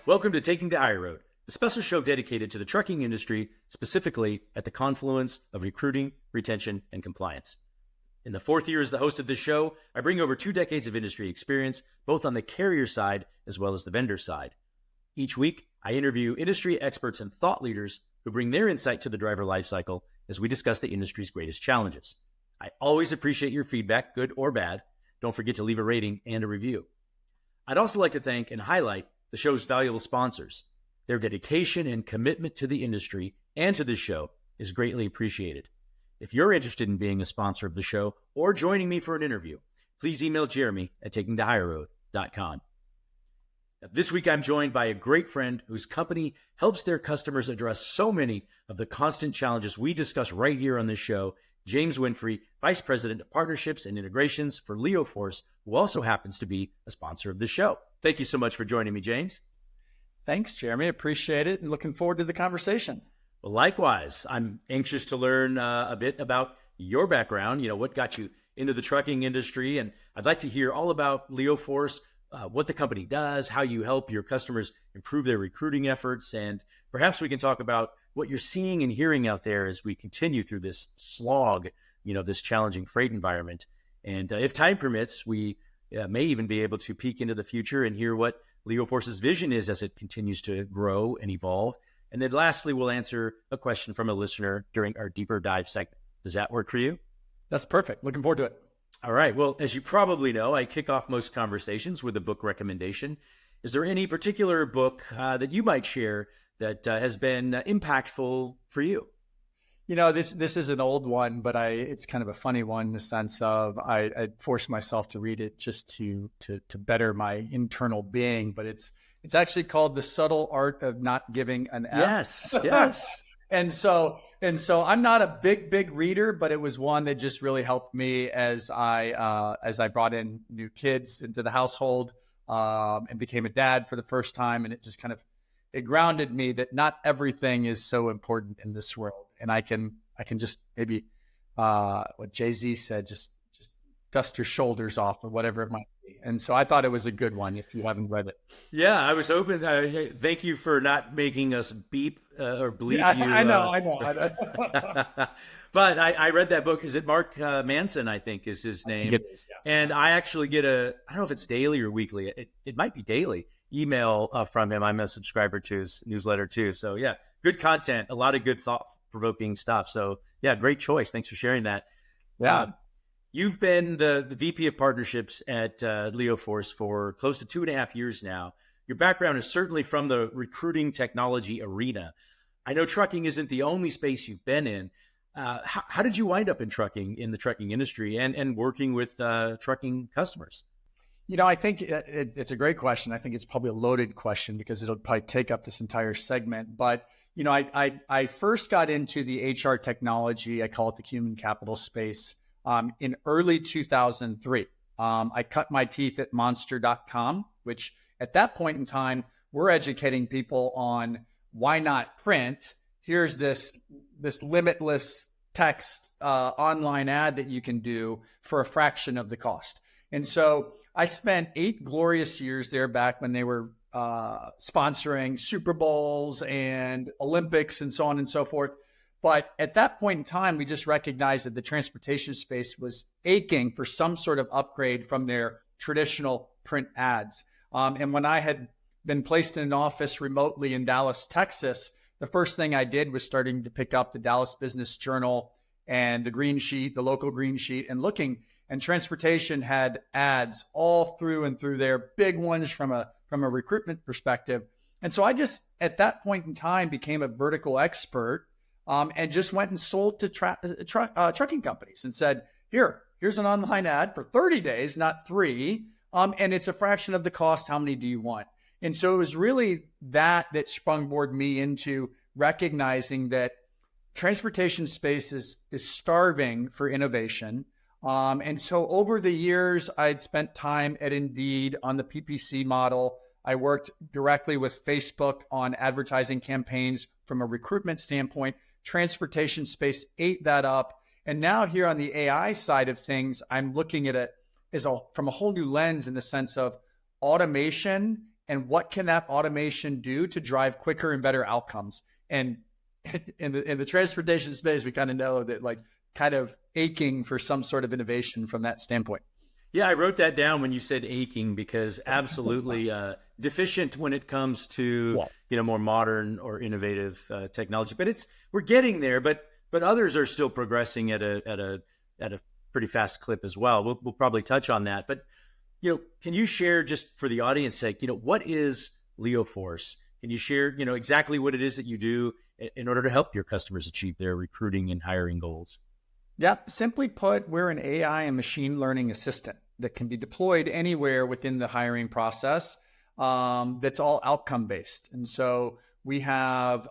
Welcome to Taking the High Road, the special show dedicated to the trucking industry, specifically at the confluence of recruiting, retention, and compliance. In the fourth year as the host of this show, I bring over 2 decades of industry experience, both on the carrier side as well as the vendor side. Each week, I interview industry experts and thought leaders who bring their insight to the driver lifecycle as we discuss the industry's greatest challenges. I always appreciate your feedback, good or bad. Don't forget to leave a rating and a review. I'd also like to thank and highlight the show's valuable sponsors. Their dedication and commitment to the industry and to this show is greatly appreciated. If you're interested in being a sponsor of the show or joining me for an interview, please email Jeremy at takingthehigherroad.com. This week, I'm joined by a great friend whose company helps their customers address so many of the constant challenges we discuss right here on this show, James Winfrey, Vice President of Partnerships and Integrations for Leoforce, who also happens to be a sponsor of the show. Thank you so much for joining me, James. Thanks, Jeremy. Appreciate it and looking forward to the conversation. Well, likewise, I'm anxious to learn a bit about your background, what got you into the trucking industry, and I'd like to hear all about Leoforce, what the company does, how you help your customers improve their recruiting efforts, and perhaps we can talk about what you're seeing and hearing out there as we continue through this slog, this challenging freight environment. And if time permits, we may even be able to peek into the future and hear what Leoforce's vision is as it continues to grow and evolve. And then lastly, we'll answer a question from a listener during our deeper dive segment. Does that work for you? That's perfect. Looking forward to it. All right. Well, as you probably know, I kick off most conversations with a book recommendation. Is there any particular book that you might share that has been impactful for you? This is an old one, but it's kind of a funny one in the sense of I forced myself to read it just to better my internal being. But it's actually called The Subtle Art of Not Giving an F. Yes. And so I'm not a big reader, but it was one that just really helped me as I brought in new kids into the household and became a dad for the first time. And it just it grounded me that not everything is so important in this world. And I can just maybe what Jay-Z said, just dust your shoulders off or whatever it might be. And so I thought it was a good one if you haven't read it. Yeah, I was hoping. Thank you for not making us beep or bleep you. I know. But I read that book. Is it Mark Manson, I think is his name. I think it is, yeah. And I actually get I don't know if it's daily or weekly. It might be daily email from him. I'm a subscriber to his newsletter too. So yeah, good content, a lot of good thought-provoking stuff. So yeah, great choice. Thanks for sharing that. Yeah. You've been the VP of Partnerships at Leoforce for close to 2.5 years now. Your background is certainly from the recruiting technology arena. I know trucking isn't the only space you've been in. How did you wind up in the trucking industry and working with trucking customers? I think it's a great question. I think it's probably a loaded question because it'll probably take up this entire segment. But, I first got into the HR technology, I call it the human capital space, in early 2003. I cut my teeth at monster.com, which at that point in time, we're educating people on why not print. Here's this limitless text online ad that you can do for a fraction of the cost. And so I spent 8 glorious years there back when they were sponsoring Super Bowls and Olympics and so on and so forth. But at that point in time, we just recognized that the transportation space was aching for some sort of upgrade from their traditional print ads. And when I had been placed in an office remotely in Dallas, Texas, the first thing I did was starting to pick up the Dallas Business Journal and the Green Sheet, the local Green Sheet, and looking. And transportation had ads all through and through there, big ones from a recruitment perspective. And so I just, at that point in time, became a vertical expert and just went and sold to trucking companies and said, here's an online ad for 30 days, not 3. And it's a fraction of the cost. How many do you want? And so it was really that sprungboard me into recognizing that transportation space is starving for innovation. And so over the years, I'd spent time at Indeed on the PPC model. I worked directly with Facebook on advertising campaigns from a recruitment standpoint. Transportation space ate that up. And now here on the AI side of things, I'm looking at it from a whole new lens in the sense of automation and what can that automation do to drive quicker and better outcomes. And in the transportation space, we kind of know that, like, kind of aching for some sort of innovation from that standpoint. Yeah, I wrote that down when you said aching, because absolutely deficient when it comes to more modern or innovative technology. But we're getting there. But others are still progressing at a pretty fast clip as well. We'll probably touch on that. But can you share, just for the audience sake, what is Leoforce? Can you share exactly what it is that you do in order to help your customers achieve their recruiting and hiring goals? Yeah, simply put, we're an AI and machine learning assistant that can be deployed anywhere within the hiring process. That's all outcome based. And so we have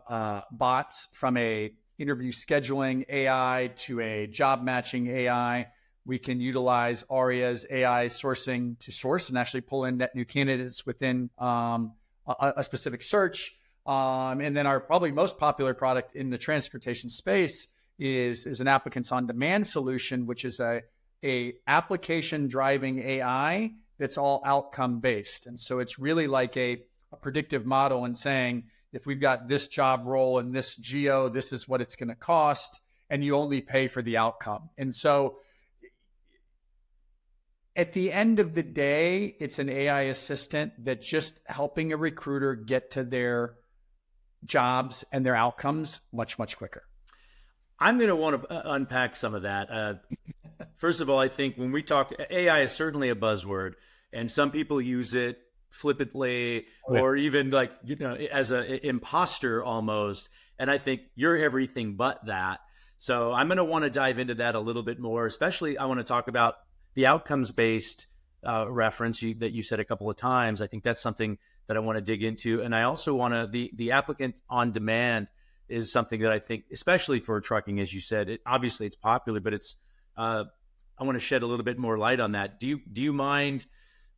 bots from a interview scheduling AI to a job matching AI. We can utilize Aria's AI sourcing to source and actually pull in net new candidates within a specific search. And then our probably most popular product in the transportation space is an applicants on demand solution, which is a application driving AI that's all outcome based. And so it's really like a predictive model and saying, if we've got this job role in this geo, this is what it's going to cost, and you only pay for the outcome. And so at the end of the day, it's an AI assistant that's just helping a recruiter get to their jobs and their outcomes much, much quicker. I'm going to want to unpack some of that. First of all, I think when we talk, AI is certainly a buzzword, and some people use it flippantly or even like, as an imposter almost. And I think you're everything but that. So I'm going to want to dive into that a little bit more, especially I want to talk about the outcomes-based reference that you said a couple of times. I think that's something that I want to dig into. And I also want to, the applicant on demand is something that I think, especially for trucking, as you said, obviously it's popular, but I want to shed a little bit more light on that. Do you mind,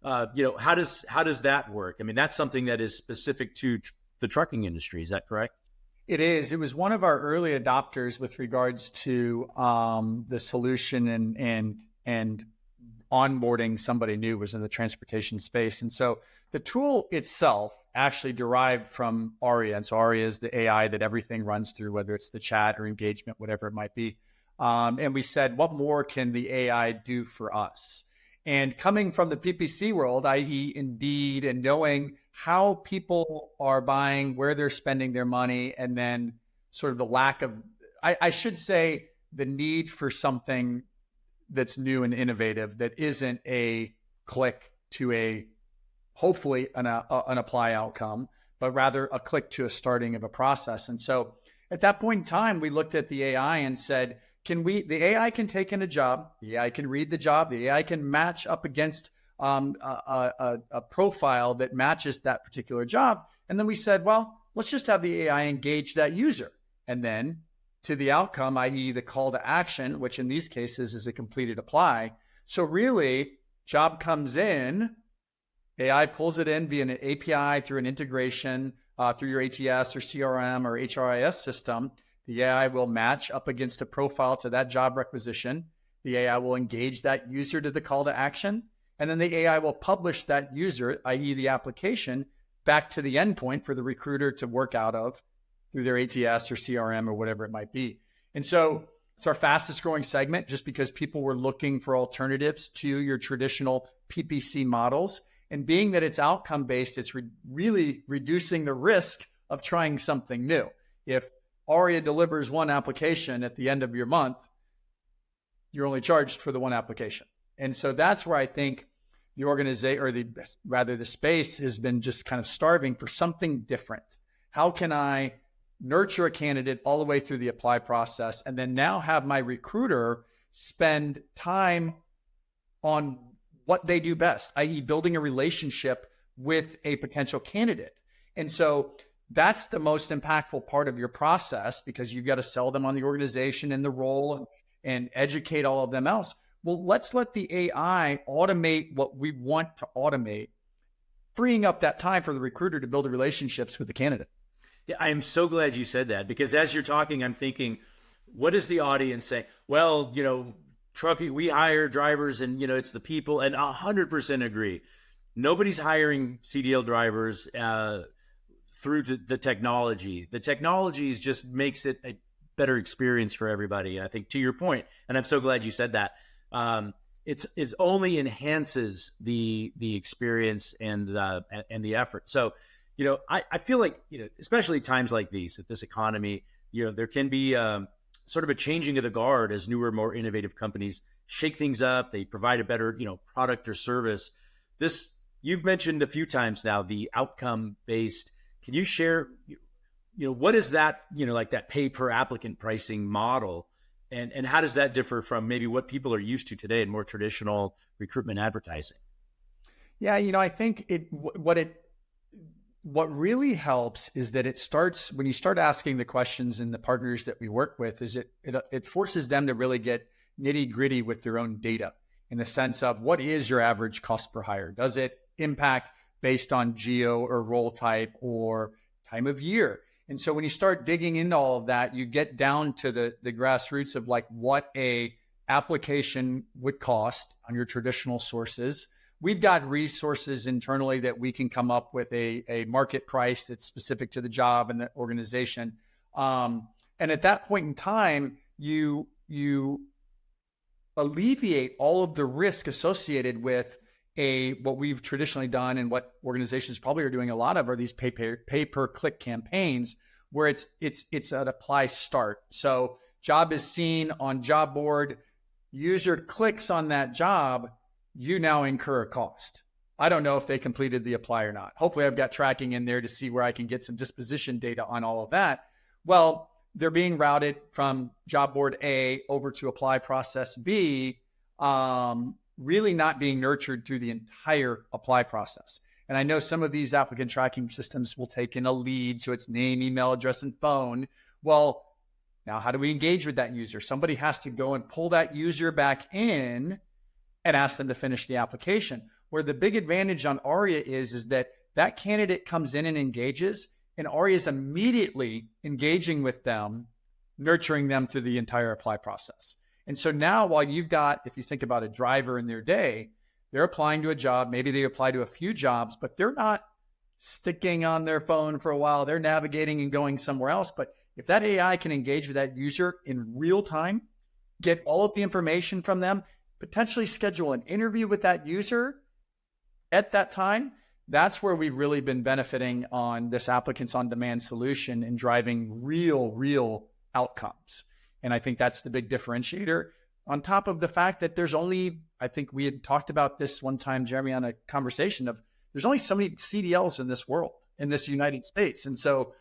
how does that work? I mean, that's something that is specific to the trucking industry. Is that correct? It is. It was one of our early adopters with regards to the solution and onboarding somebody new was in the transportation space. And so the tool itself actually derived from Aria. And so Aria is the AI that everything runs through, whether it's the chat or engagement, whatever it might be. And we said, what more can the AI do for us? And coming from the PPC world, i.e. Indeed, and knowing how people are buying, where they're spending their money, and then sort of the lack of, I should say, the need for something that's new and innovative that isn't a click to a hopefully an apply outcome, but rather a click to a starting of a process. And so at that point in time, we looked at the AI and said, the AI can take in a job, the AI can read the job, the AI can match up against a profile that matches that particular job. And then we said, well, let's just have the AI engage that user. And then to the outcome, i.e. the call to action, which in these cases is a completed apply. So really, job comes in, AI pulls it in via an API through an integration through your ATS or CRM or HRIS system. The AI will match up against a profile to that job requisition. The AI will engage that user to the call to action. And then the AI will publish that user, i.e. the application, back to the endpoint for the recruiter to work out of through their ATS or CRM or whatever it might be. And so it's our fastest growing segment just because people were looking for alternatives to your traditional PPC models. And being that it's outcome based, it's really reducing the risk of trying something new. If Aria delivers one application at the end of your month, you're only charged for the one application. And so that's where I think the organization, or the space has been just kind of starving for something different. How can I nurture a candidate all the way through the apply process and then now have my recruiter spend time on what they do best, i.e. building a relationship with a potential candidate. And so that's the most impactful part of your process because you've got to sell them on the organization and the role and educate all of them else. Well, let's let the AI automate what we want to automate, freeing up that time for the recruiter to build relationships with the candidate. Yeah, I am so glad you said that because as you're talking, I'm thinking, what is the audience saying? Well, trucking, we hire drivers and, it's the people, and 100% agree. nobody's hiring CDL drivers through to the technology. The technology just makes it a better experience for everybody. And I think to your point, and I'm so glad you said that, it's only enhances the experience and the effort. So, I feel like, especially times like these, at this economy, there can be sort of a changing of the guard as newer, more innovative companies shake things up. They provide a better, product or service. You've mentioned a few times now, the outcome based. Can you share, what is that, like that pay per applicant pricing model? And how does that differ from maybe what people are used to today in more traditional recruitment advertising? Yeah, I think what really helps is that it starts when you start asking the questions in the partners that we work with, is it forces them to really get nitty gritty with their own data in the sense of what is your average cost per hire? Does it impact based on geo or role type or time of year? And so when you start digging into all of that, you get down to the grassroots of like what a application would cost on your traditional sources. We've got resources internally that we can come up with a market price that's specific to the job and the organization. And at that point in time, you alleviate all of the risk associated with what we've traditionally done and what organizations probably are doing a lot of are these pay per click campaigns where it's an apply start. So job is seen on job board, user clicks on that job, you now incur a cost. I don't know if they completed the apply or not. Hopefully I've got tracking in there to see where I can get some disposition data on all of that. Well, they're being routed from job board A over to apply process B, really not being nurtured through the entire apply process. And I know some of these applicant tracking systems will take in a lead, so it's name, email address, and phone. Well, now how do we engage with that user? Somebody has to go and pull that user back in and ask them to finish the application. Where the big advantage on ARIA is that candidate comes in and engages, and ARIA is immediately engaging with them, nurturing them through the entire apply process. And so now while you've got, if you think about a driver in their day, they're applying to a job, maybe they apply to a few jobs, but they're not sticking on their phone for a while. They're navigating and going somewhere else. But if that AI can engage with that user in real time, get all of the information from them, potentially schedule an interview with that user at that time, that's where we've really been benefiting on this applicants on demand solution and driving real outcomes. And I think that's the big differentiator, on top of the fact that there's only, I think we had talked about this one time, Jeremy, on a conversation of there's only so many CDLs in this world, in this United States. And so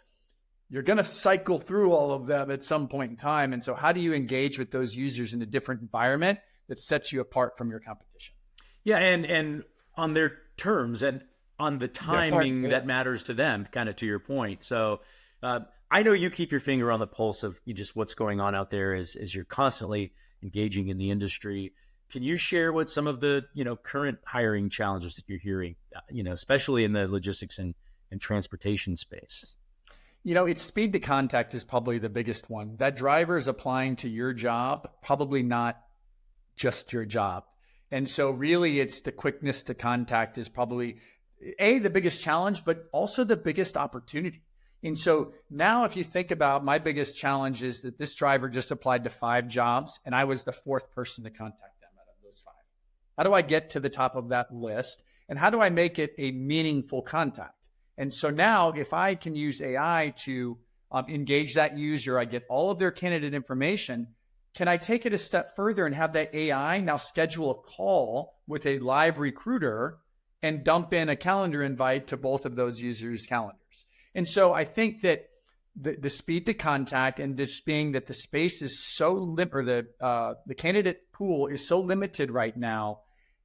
you're going to cycle through all of them at some point in time. And so how do you engage with those users in a different environment that sets you apart from your competition? Yeah, and on their terms and on the timing that matters to them, kind of to your point. So I know you keep your finger on the pulse of just what's going on out there as you're constantly engaging in the industry. Can you share what some of the current hiring challenges that you're hearing, especially in the logistics and transportation space? It's speed to contact is probably the biggest one. That driver is applying to your job, probably not just your job. And so really it's the quickness to contact is probably the biggest challenge, but also the biggest opportunity. And so now if you think about my biggest challenge is that this driver just applied to 5 jobs and I was the 4th person to contact them out of those 5. How do I get to the top of that list? And how do I make it a meaningful contact? And so now if I can use AI to engage that user, I get all of their candidate information. Can I take it a step further and have that AI now schedule a call with a live recruiter and dump in a calendar invite to both of those users' calendars? And so I think that the speed to contact and just being that the space is so the candidate pool is so limited right now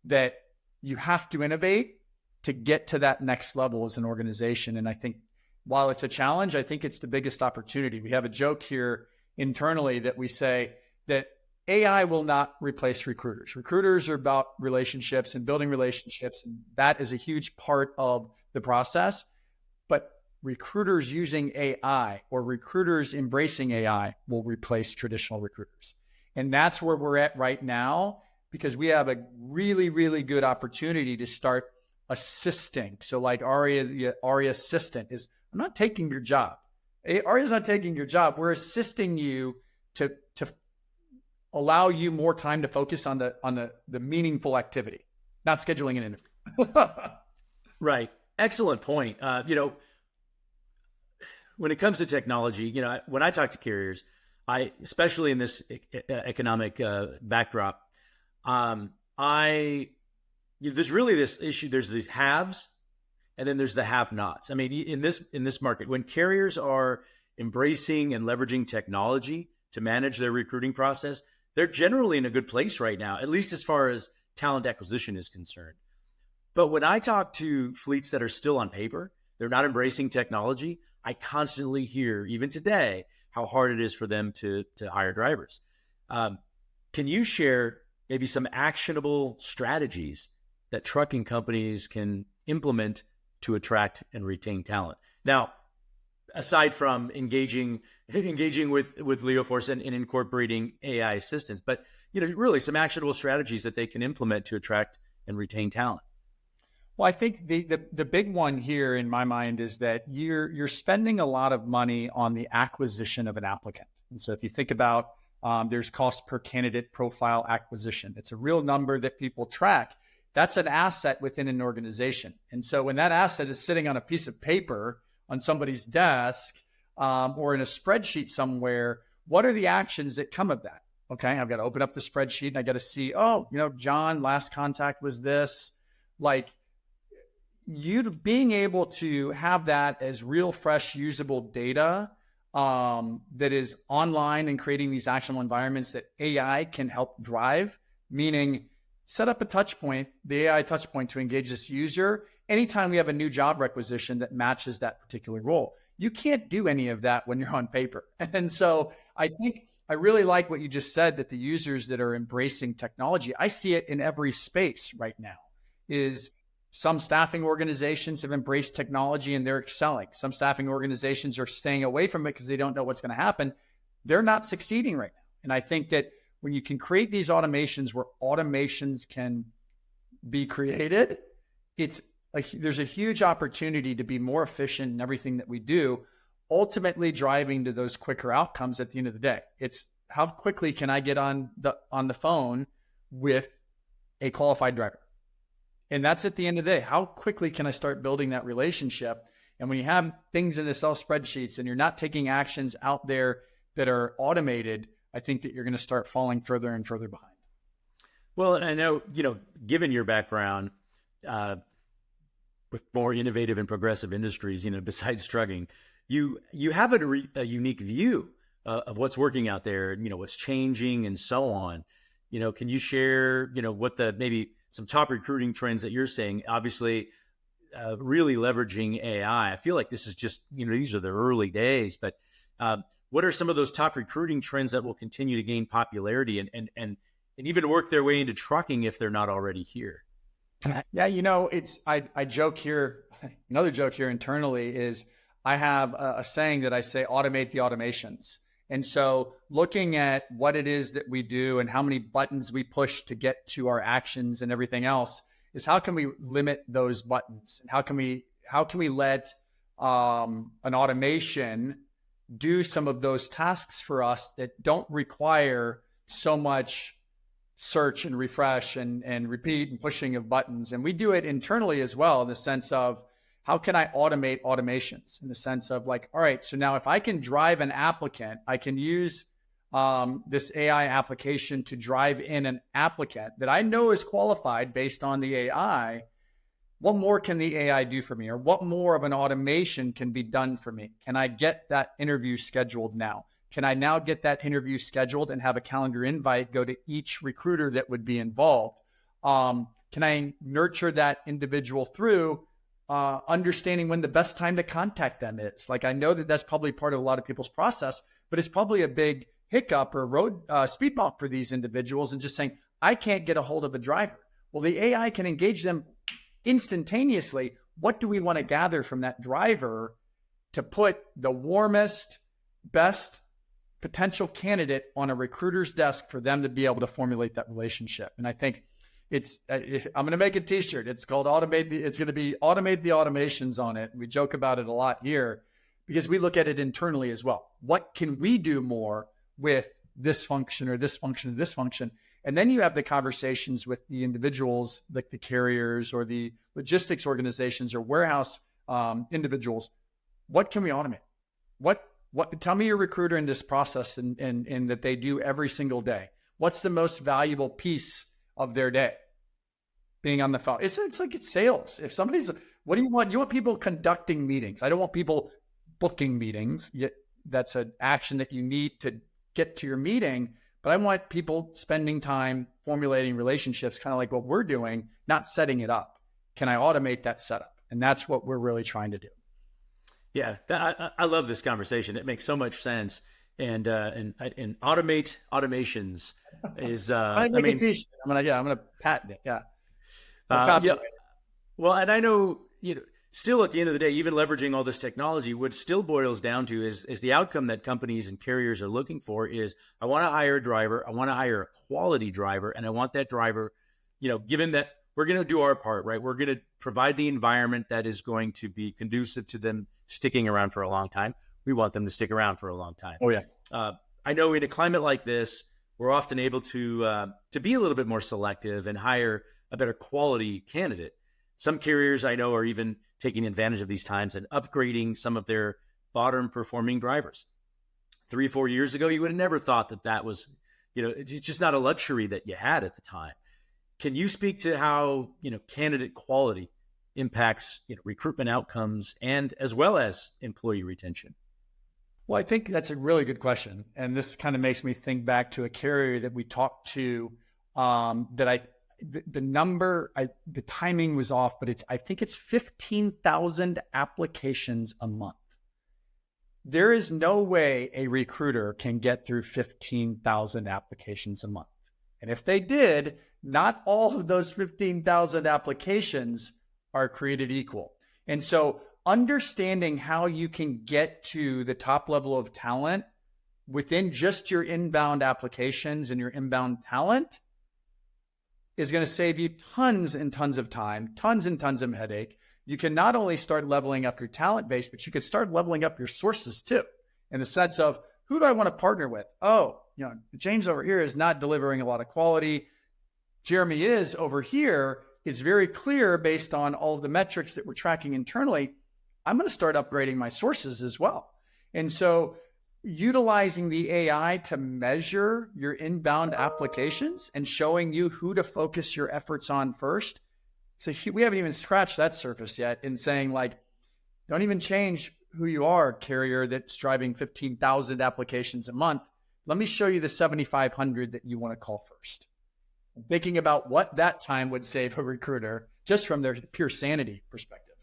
that you have to innovate to get to that next level as an organization. And I think while it's a challenge, I think it's the biggest opportunity. We have a joke here internally that we say that AI will not replace recruiters. Recruiters are about relationships and building relationships, and that is a huge part of the process. But recruiters using AI or recruiters embracing AI will replace traditional recruiters. And that's where we're at right now, because we have a really good opportunity to start assisting. So like Aria Assistant is, I'm not taking your job. Aria's not taking your job. We're assisting you to allow you more time to focus on the meaningful activity, not scheduling an interview. Right. Excellent point. When it comes to technology, when I talk to carriers, especially in this economic backdrop, there's really this issue. There's these haves, and then there's the have-nots. I mean, in this market, when carriers are embracing and leveraging technology to manage their recruiting process, they're generally in a good place right now, at least as far as talent acquisition is concerned. But when I talk to fleets that are still on paper, they're not embracing technology, I constantly hear, even today, how hard it is for them to hire drivers. Can you share maybe some actionable strategies that trucking companies can implement to attract and retain talent? Now, aside from engaging with Leoforce and incorporating AI assistance, but really some actionable strategies that they can implement to attract and retain talent. Well, I think the big one here in my mind is that you're spending a lot of money on the acquisition of an applicant. And so if you think about there's cost per candidate profile acquisition, it's a real number that people track. That's an asset within an organization. And so when that asset is sitting on a piece of paper on somebody's desk or in a spreadsheet somewhere, what are the actions that come of that? Okay, I've got to open up the spreadsheet and I got to see, John, last contact was this. Like, you being able to have that as real, fresh, usable data that is online and creating these actionable environments that AI can help drive, meaning set up a touch point, the AI touch point to engage this user anytime we have a new job requisition that matches that particular role. You can't do any of that when you're on paper. And so I think I really like what you just said, that the users that are embracing technology, I see it in every space right now, is some staffing organizations have embraced technology and they're excelling. Some staffing organizations are staying away from it because they don't know what's going to happen. They're not succeeding right now. And I think that when you can create these automations where automations can be created, there's a huge opportunity to be more efficient in everything that we do, ultimately driving to those quicker outcomes at the end of the day. It's how quickly can I get on the phone with a qualified driver? And that's at the end of the day. How quickly can I start building that relationship? And when you have things in Excel spreadsheets and you're not taking actions out there that are automated, I think that you're going to start falling further and further behind. Well, and I know, given your background with more innovative and progressive industries, besides trucking, you have a unique view of what's working out there, what's changing and so on. Can you share, what maybe some top recruiting trends that you're seeing? Obviously, really leveraging AI. I feel like this is just, these are the early days, but what are some of those top recruiting trends that will continue to gain popularity and even work their way into trucking if they're not already here? Yeah, I joke here, another joke here internally is I have a saying that I say, automate the automations. And so looking at what it is that we do and how many buttons we push to get to our actions and everything else is how can we limit those buttons? And how can we let an automation do some of those tasks for us that don't require so much search and refresh and repeat and pushing of buttons? And we do it internally as well, in the sense of how can I automate automations, in the sense of like, all right, so now if I can drive an applicant, I can use this AI application to drive in an applicant that I know is qualified based on the AI. What more can the AI do for me? Or what more of an automation can be done for me? Can I get that interview scheduled now? Can I now get that interview scheduled and have a calendar invite go to each recruiter that would be involved? Can I nurture that individual through understanding when the best time to contact them is? Like, I know that that's probably part of a lot of people's process, but it's probably a big hiccup or road speed bump for these individuals, and just saying, I can't get a hold of a driver. Well, the AI can engage them instantaneously. What do we want to gather from that driver to put the warmest, best potential candidate on a recruiter's desk for them to be able to formulate that relationship? And I think, I'm going to make a t-shirt. It's called it's going to be automate the automations on it. We joke about it a lot here because we look at it internally as well. What can we do more with this function or this function or this function? And then you have the conversations with the individuals, like the carriers or the logistics organizations or warehouse individuals. What can we automate? Tell me your recruiter in this process and that they do every single day. What's the most valuable piece of their day? Being on the phone. It's like it's sales. If somebody's, what do you want? You want people conducting meetings. I don't want people booking meetings. Yet that's an action that you need to get to your meeting. But I want people spending time formulating relationships, kind of like what we're doing, not setting it up. Can I automate that setup? And that's what we're really trying to do. Yeah, I love this conversation. It makes so much sense. And automations is I'm gonna patent it. Yeah. Yeah. Well, and I know, still at the end of the day, even leveraging all this technology, what still boils down to is the outcome that companies and carriers are looking for is, I want to hire a driver, I want to hire a quality driver, and I want that driver, given that we're going to do our part, right? We're going to provide the environment that is going to be conducive to them sticking around for a long time. We want them to stick around for a long time. Oh yeah. I know in a climate like this, we're often able to be a little bit more selective and hire a better quality candidate. Some carriers I know are even taking advantage of these times and upgrading some of their bottom performing drivers. 3-4 years ago, you would have never thought that was, it's just not a luxury that you had at the time. Can you speak to how, candidate quality impacts, recruitment outcomes and as well as employee retention? Well, I think that's a really good question. And this kind of makes me think back to a carrier that we talked to the timing was off, but I think it's 15,000 applications a month. There is no way a recruiter can get through 15,000 applications a month. And if they did, not all of those 15,000 applications are created equal. And so understanding how you can get to the top level of talent within just your inbound applications and your inbound talent is going to save you tons and tons of time, tons and tons of headache. You can not only start leveling up your talent base, but you could start leveling up your sources too, in the sense of, who do I want to partner with? Oh, James over here is not delivering a lot of quality. Jeremy is over here. It's very clear based on all of the metrics that we're tracking internally. I'm going to start upgrading my sources as well. And so utilizing the AI to measure your inbound applications and showing you who to focus your efforts on first. So we haven't even scratched that surface yet in saying, like, don't even change who you are, carrier that's driving 15,000 applications a month. Let me show you the 7,500 that you want to call first. Thinking about what that time would save a recruiter just from their pure sanity perspective.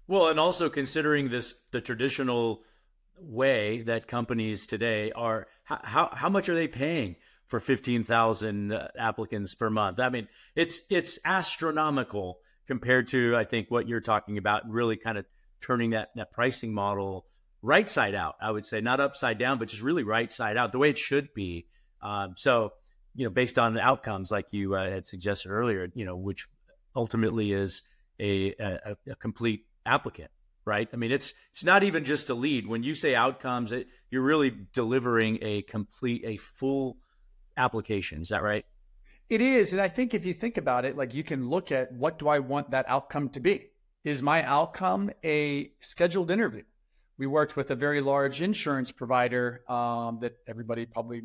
Well, and also considering the traditional way that companies today are, how much are they paying for 15,000 applicants per month? I mean, it's astronomical compared to, I think, what you're talking about, really kind of turning that pricing model right side out, I would say, not upside down, but just really right side out, the way it should be. So, based on the outcomes, like you had suggested earlier, which ultimately is a complete applicant, right? I mean, it's not even just a lead. When you say outcomes, you're really delivering a full application. Is that right? It is. And I think if you think about it, like, you can look at, what do I want that outcome to be? Is my outcome a scheduled interview? We worked with a very large insurance provider that everybody probably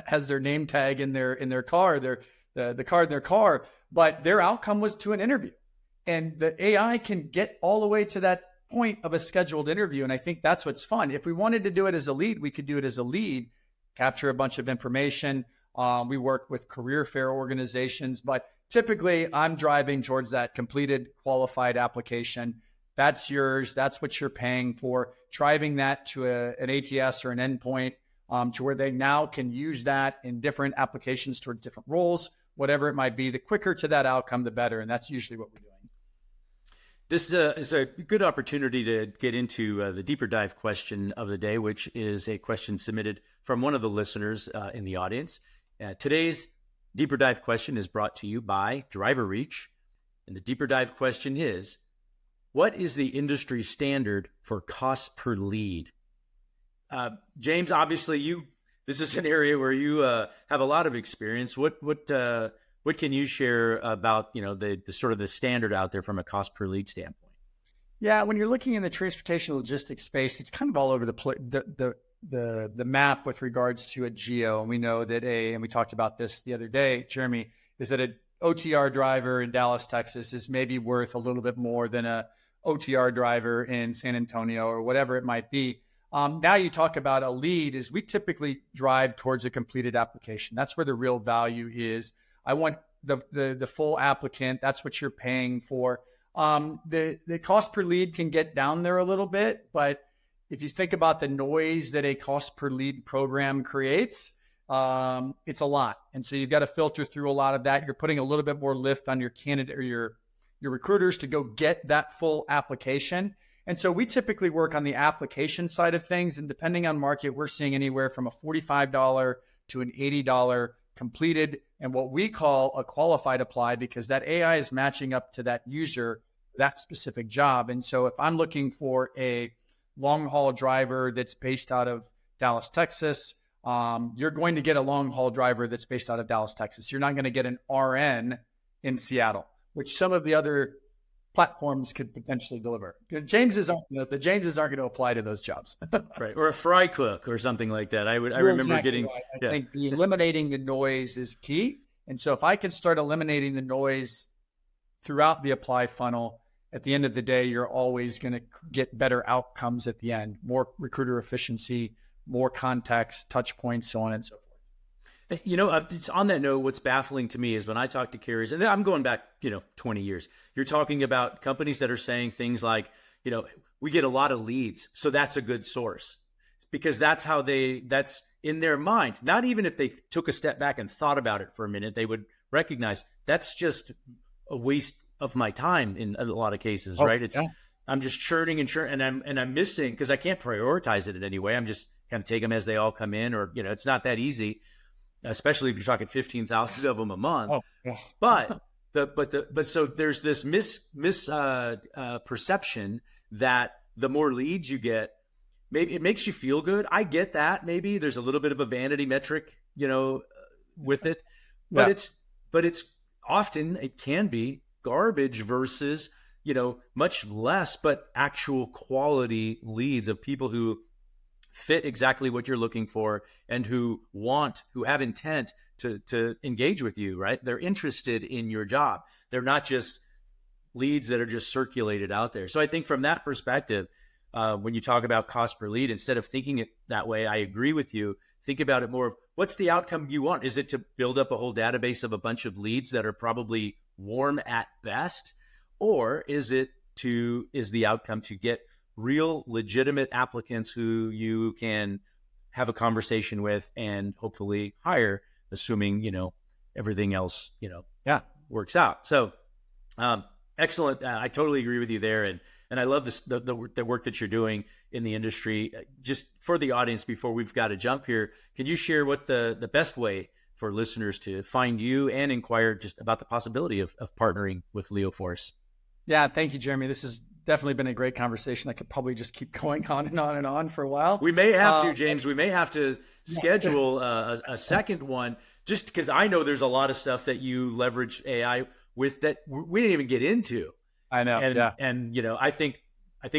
has their name tag in their car, the card in their car, but their outcome was to an interview. And the AI can get all the way to that point of a scheduled interview. And I think that's what's fun. If we wanted to do it as a lead, we could do it as a lead, capture a bunch of information. We work with career fair organizations, but typically I'm driving towards that completed qualified application. That's yours. That's what you're paying for. Driving that to an ATS or an endpoint to where they now can use that in different applications towards different roles, whatever it might be. The quicker to that outcome, the better. And that's usually what we're doing. This is a good opportunity to get into the deeper dive question of the day, which is a question submitted from one of the listeners in the audience. Today's Deeper Dive question is brought to you by DriverReach. And the deeper dive question is, what is the industry standard for cost per lead? James, obviously this is an area where you have a lot of experience. What can you share about, the sort of the standard out there from a cost per lead standpoint? Yeah, when you're looking in the transportation logistics space, it's kind of all over the map with regards to a geo. And we know that and we talked about this the other day, Jeremy, is that a OTR driver in Dallas, Texas is maybe worth a little bit more than a OTR driver in San Antonio or whatever it might be. Now you talk about a lead is we typically drive towards a completed application. That's where the real value is. I want the full applicant. That's what you're paying for. The cost per lead can get down there a little bit, but if you think about the noise that a cost per lead program creates, it's a lot. And so you've got to filter through a lot of that. You're putting a little bit more lift on your candidate or your recruiters to go get that full application. And so we typically work on the application side of things. And depending on market, we're seeing anywhere from a $45 to an $80 completed and what we call a qualified apply, because that AI is matching up to that user, that specific job. And so if I'm looking for a long haul driver that's based out of Dallas, Texas, you're going to get a long haul driver that's based out of Dallas, Texas. You're not going to get an RN in Seattle, which some of the other platforms could potentially deliver. The Jameses aren't going to apply to those jobs. Right. Or a fry cook or something like that. I remember exactly getting, right. I think eliminating the noise is key. And so if I can start eliminating the noise throughout the apply funnel, at the end of the day, you're always going to get better outcomes at the end, more recruiter efficiency, more context, touch points, so on and so forth. It's on that note, what's baffling to me is when I talk to carriers, and I'm going back, 20 years, you're talking about companies that are saying things like, we get a lot of leads, so that's a good source, because that's in their mind. Not even if they took a step back and thought about it for a minute, they would recognize that's just a waste of my time in a lot of cases, right? I'm just churning and I'm missing, because I can't prioritize it in any way. I'm just kind of take them as they all come in, or, it's not that easy, especially if you're talking 15,000 of them a month. Oh, yeah. But so there's this perception that the more leads you get, maybe it makes you feel good. I get that. Maybe there's a little bit of a vanity metric, with it, but it's often, it can be garbage versus, much less, but actual quality leads of people who fit exactly what you're looking for and who have intent to engage with you, right? They're interested in your job. They're not just leads that are just circulated out there. So I think from that perspective, when you talk about cost per lead, instead of thinking it that way, I agree with you. Think about it more of what's the outcome you want? Is it to build up a whole database of a bunch of leads that are probably warm at best? Or is the outcome to get real legitimate applicants who you can have a conversation with and hopefully hire, assuming, everything else, works out. So, excellent. I totally agree with you there. And I love this, the work that you're doing in the industry. Just for the audience, before we've got to jump here, can you share what the best way for listeners to find you and inquire just about the possibility of partnering with Leoforce? Yeah, thank you, Jeremy. This has definitely been a great conversation. I could probably just keep going on and on and on for a while. We may have to, James. We may have to schedule a second one, just because I know there's a lot of stuff that you leverage AI with that we didn't even get into. I know. And I think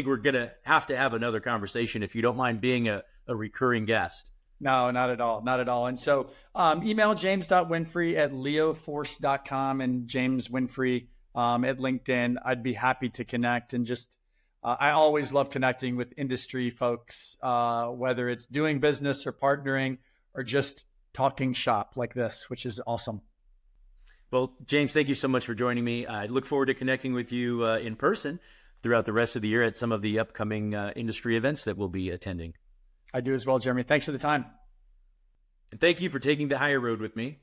we're gonna have to have another conversation if you don't mind being a recurring guest. No, not at all. Not at all. And so email james.winfrey@leoforce.com and James Winfrey at LinkedIn. I'd be happy to connect. And just, I always love connecting with industry folks, whether it's doing business or partnering or just talking shop like this, which is awesome. Well, James, thank you so much for joining me. I look forward to connecting with you in person throughout the rest of the year at some of the upcoming industry events that we'll be attending. I do as well, Jeremy. Thanks for the time. And thank you for taking the higher road with me.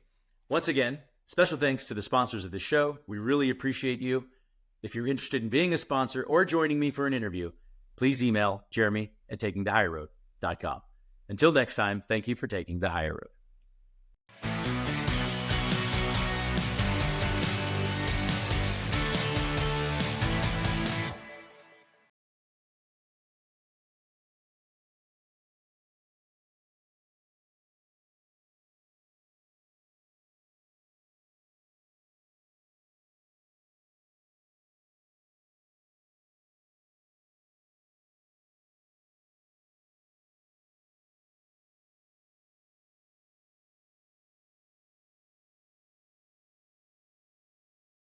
Once again, special thanks to the sponsors of the show. We really appreciate you. If you're interested in being a sponsor or joining me for an interview, please email Jeremy@takingthehigherroad.com. Until next time, thank you for taking the higher road.